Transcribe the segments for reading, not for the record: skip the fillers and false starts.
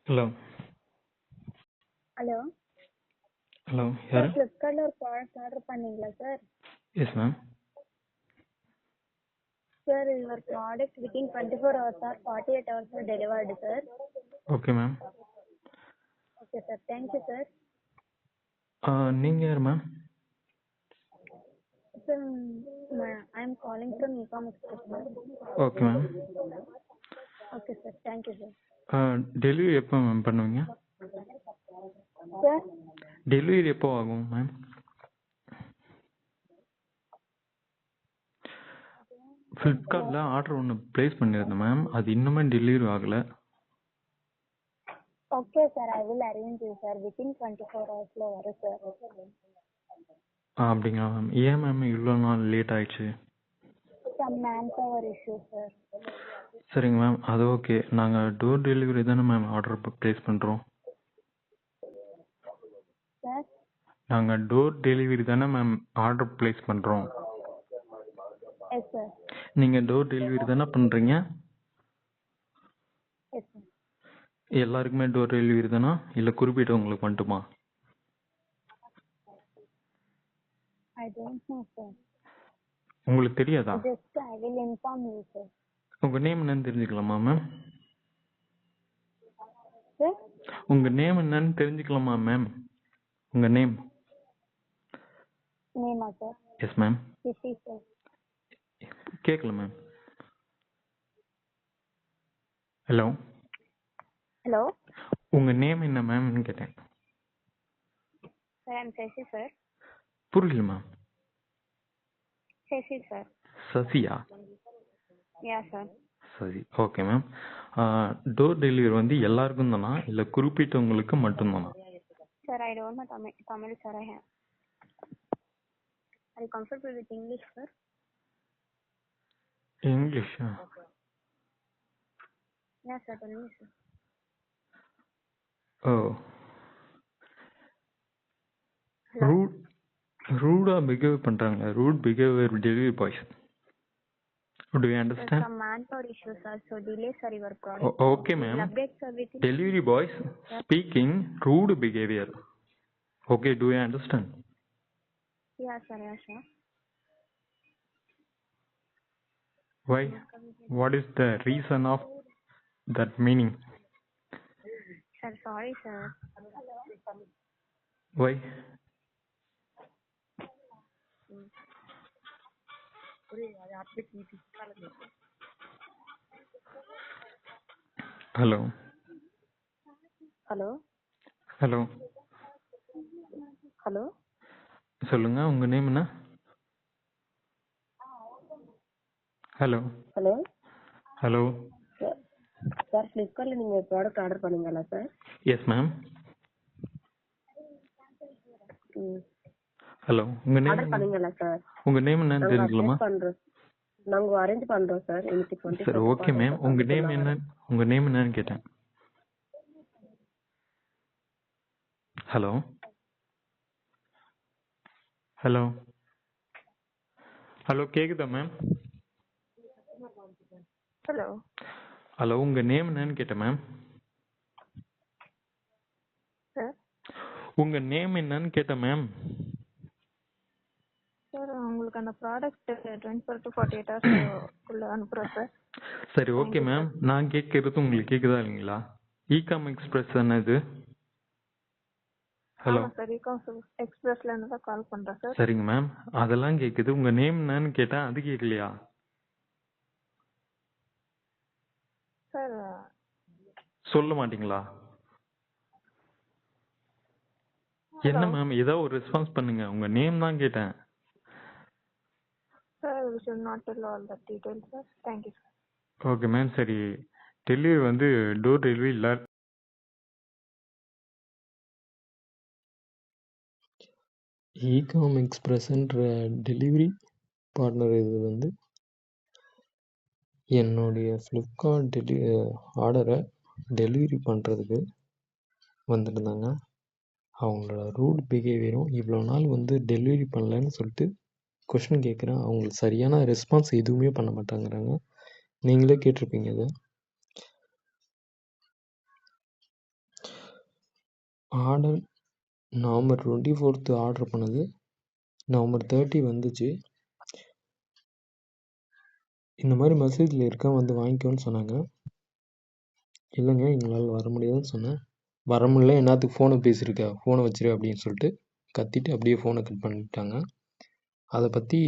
Hello hello hello sir, யாரு? ஃப்ளிப்கார்ட்டில் ஒரு ப்ராடக்ட் ஆர்டர் பண்ணீங்களா sir? Yes ma'am. Sir, your product within 24 hours or 48 hours delivered sir. Okay ma'am. Okay sir, thank you sir. நீங்கள் யார் ma'am? Sir, I am calling from ecom express sir. Okay ma'am. Okay sir, thank you sir. Delivery எப்போ ma'am பண்ணுவீங்க? Sir, delivery எப்போ ஆகும் ma'am? ஃப்ளிப்கார்ட்டில் order ஒன்று place பண்ணியிருந்தேன் ma'am, அது இன்னுமே டெலிவரி ஆகலை. Okay sir, I will arrange you sir. Within 24 ஹவர்ஸில் வரும் சார். அப்படிங்களா மேம்? ஏன் மேம் இவ்வளோ நாள் லேட் ஆயிடுச்சு? Some manpower issue sir. சரிங்க மேம், அது ஓகே. நாங்கள் டோர் டெலிவரி தானே மேம் ஆர்டர் ப்ளேஸ் பண்ணுறோம். சார், நாங்கள் டோர் டெலிவரி தானே மேம் ஆர்டர் ப்ளேஸ் பண்ணுறோம். Yes sir. நீங்கள் டோர் டெலிவரி தானே பண்ணுறீங்க? Yes sir. எல்லாருக்குமே டோர் டெலிவரி தானா, இல்லை குறிப்பிட்டவங்களுக்கு மட்டுமா? I don't know sir. உங்களுக்கு தெரியாதா? Just I will inform you sir. உங்கள் நேம் என்னன்னு தெரிஞ்சுக்கலாமா மேம்? சார், உங்கள் நேம் என்னன்னு தெரிஞ்சுக்கலாமா மேம்? உங்கள் நேம்? நேமா சார்? Yes ma'am. சிசி சார். கேட்கல மேம். ஹலோ, ஹலோ உங்கள் நேம் என்ன மேம்னு கேட்டேன். Sir, I am Sasi sir. புரியல மேம். சசி சார். சசியா? Yeah sir. Sasi, okay ma'am. Door delivery வந்து எல்லாருக்கும் தானா, இல்லை குறிப்பிட்டவங்களுக்கு மட்டும்தானா? Sir, I don't know Tamil sir. Are you comfortable with English, sir? இங்கிலீஷா? Yes, sir. Tell me, sir. ஓ, Hello? ரூடாக பிஹேவ் பண்ணுறாங்க. Rude behaviour delivery boys. Do you understand? There's some manpower issues, sir. So delay, sir, your product. Okay, ma'am. We'll update, sir, with you. Delivery boys speaking rude behavior. Okay, do you understand? Yeah, sir. Yeah, sir. Why? What is the reason of that meaning? Sir, sorry, sir. Why? Hello. Hello? Hello. Hello? சொல்லுங்க, உங்க name என்ன? Hello. Hello. Hello. Sir, ஃப்ளிப்கார்ட்டில் நீங்கள் product order பண்ணீங்களா sir? Yes ma'am. ம். Hello, உங்க name order பண்ணீங்களா sir? உங்க நேம் என்னன்னு தெரிஞ்சுக்கலாமா? நாங்கள் அரேஞ்ச் பண்ணுறோம் சார். இன்னைக்கு 20. சரி, ஓகே மேம். உங்க நேம் என்ன? உங்க நேம் என்னன்னு கேட்டேன். ஹலோ. ஹலோ. ஹலோ, கேக்குதா மேம்? ஹலோ. ஹலோ, உங்க நேம் என்னன்னு கேட்டேன் மேம். சார், உங்க நேம் என்னன்னு கேட்டேன் மேம். சார், உங்களுக்கு அந்த ப்ராடக்ட் 24 to 48 hours அனுப்புகிறோம் சார். சரி, ஓகே மேம். நான் கேட்கறது உங்களுக்கு கேக்குதா இல்லைங்களா? இகாம் எக்ஸ்பிரஸ் தானே இது? ஹலோ சார், இகாம் எக்ஸ்பிரஸ்ல இருந்து தான் கால் பண்றேன் சார். சரிங்க மேம், அதெல்லாம் கேக்குது. உங்க நேம் என்னன்னு கேட்டா அது கேட்கலையா? சார், சொல்ல மாட்டீங்களா? என்ன மேம், ஏதோ ஒரு ரெஸ்பான்ஸ் பண்ணுங்க. உங்க நேம் தான் கேட்டேன். Sir, we should not tell all the details, sir. Thank you, sir. Okay ma'am. சரி, டெலிவரி வந்து டோர் டெலிவரி இல்லை. இகாம் எக்ஸ்பிரஸ்ன்ற டெலிவரி பார்ட்னர் இது வந்து என்னுடைய ஃப்ளிப்கார்ட் ஆர்டரை டெலிவரி பண்ணுறதுக்கு வந்துருந்தாங்க. அவங்களோட ரூட் பிஹேவியரும் இவ்வளோ நாள் வந்து டெலிவரி பண்ணலன்னு சொல்லிட்டு கொஷின் கேட்குறேன். அவங்களுக்கு சரியான ரெஸ்பான்ஸ் எதுவுமே பண்ண மாட்டாங்கிறாங்க. நீங்களே கேட்டிருப்பீங்க இதை. ஆர்டர் நவம்பர் 24 ஆர்டர் பண்ணது. நவம்பர் 30 வந்துச்சு. இந்த மாதிரி மெசேஜில் இருக்கா வந்து வாங்கிக்கோன்னு சொன்னாங்க. இல்லைங்க எங்களால் வர முடியாதுன்னு சொன்னேன். வர முடியல என்னத்துக்கு ஃபோனை பேசியிருக்க, ஃபோனை வச்சிரு அப்படின்னு சொல்லிட்டு கத்திட்டு அப்படியே ஃபோனை கட் பண்ணிட்டாங்க. அதை பற்றி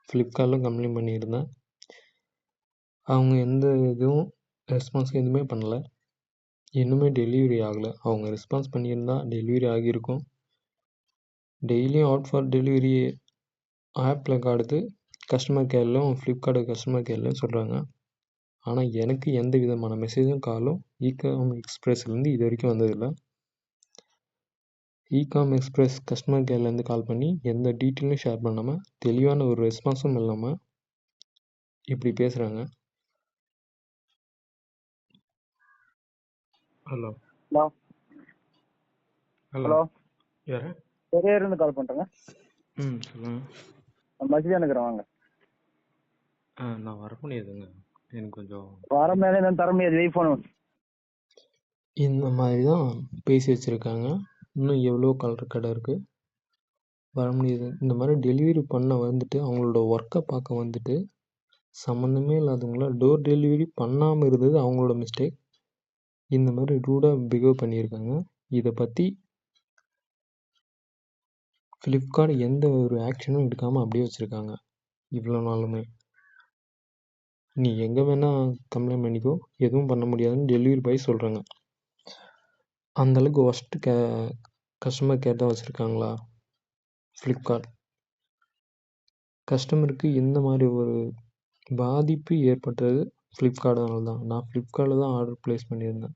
ஃப்ளிப்கார்ட்டில் கம்ப்ளைண்ட் பண்ணியிருந்தேன். அவங்க எந்த இதுவும் ரெஸ்பான்ஸ் எதுவுமே பண்ணல. இன்னுமே டெலிவரி ஆகலை. அவங்க ரெஸ்பான்ஸ் பண்ணியிருந்தா டெலிவரி ஆகியிருக்கும். டெய்லியும் அவுட் ஃபார் டெலிவரி ஆப்பில் காட்டுது, கஸ்டமர் கேர்லையும் ஃப்ளிப்கார்ட் கஸ்டமர் கேர்லையும் சொல்கிறாங்க. ஆனால் எனக்கு எந்த விதமான மெசேஜும் காலும் ஈகாம் எக்ஸ்பிரஸ்லேருந்து இது வரைக்கும் வந்ததில்லை. ஈகாம் எக்ஸ்பிரஸ் கஸ்டமர் கேர்லேருந்து கால் பண்ணி எந்த டீட்டெயிலும் ஷேர் பண்ணாமல், தெளிவான ஒரு ரெஸ்பான்ஸும் இல்லாமல் இப்படி பேசுகிறாங்க. ஹலோ ஹலோ ஹலோ ஹலோ யார்? பெரியாருந்து கால் பண்ணுறேங்க. சொல்லுங்கள். மசிதா நினைக்கிறேன், வாங்க. நான் வர முடியாதுங்க, எனக்கு கொஞ்சம் வர மேலே நான் தர முடியாது, வெயிட் பண்ணுவோம். இந்த மாதிரி தான் பேசி வச்சுருக்காங்க. இன்னும் எவ்வளோ கலர் கடை இருக்குது, வர முடியாது. இந்த மாதிரி டெலிவரி பண்ண வந்துட்டு அவங்களோட ஒர்க்கை பார்க்க வந்துட்டு சம்மந்தமே இல்லாதவங்கள டோர் டெலிவரி பண்ணாமல் இருந்தது அவங்களோட மிஸ்டேக். இந்த மாதிரி ரூடாக பிஹேவ் பண்ணியிருக்காங்க. இதை பற்றி ஃப்ளிப்கார்ட் எந்த ஒரு ஆக்ஷனும் எடுக்காமல் அப்படியே வச்சுருக்காங்க. இவ்வளோ நாளுமே நீ எங்கே வேணால் கம்ப்ளைண்ட் பண்ணிக்கோ, எதுவும் பண்ண முடியாதுன்னு டெலிவரி பாய் சொல்கிறாங்க. அந்தளவுக்கு ஒஸ்ட்டு கஸ்டமர் கேர் தான் வச்சுருக்காங்களா ஃப்ளிப்கார்ட்? கஸ்டமருக்கு இந்த மாதிரி ஒரு பாதிப்பு ஏற்பட்டது ஃப்ளிப்கார்ட்னால தான். நான் ஃப்ளிப்கார்ட்டில் தான் ஆர்டர் ப்ளேஸ் பண்ணியிருந்தேன்.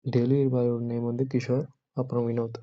டெலிவரி பாயோட நேம் வந்து கிஷோர், அப்புறம் வினோத்.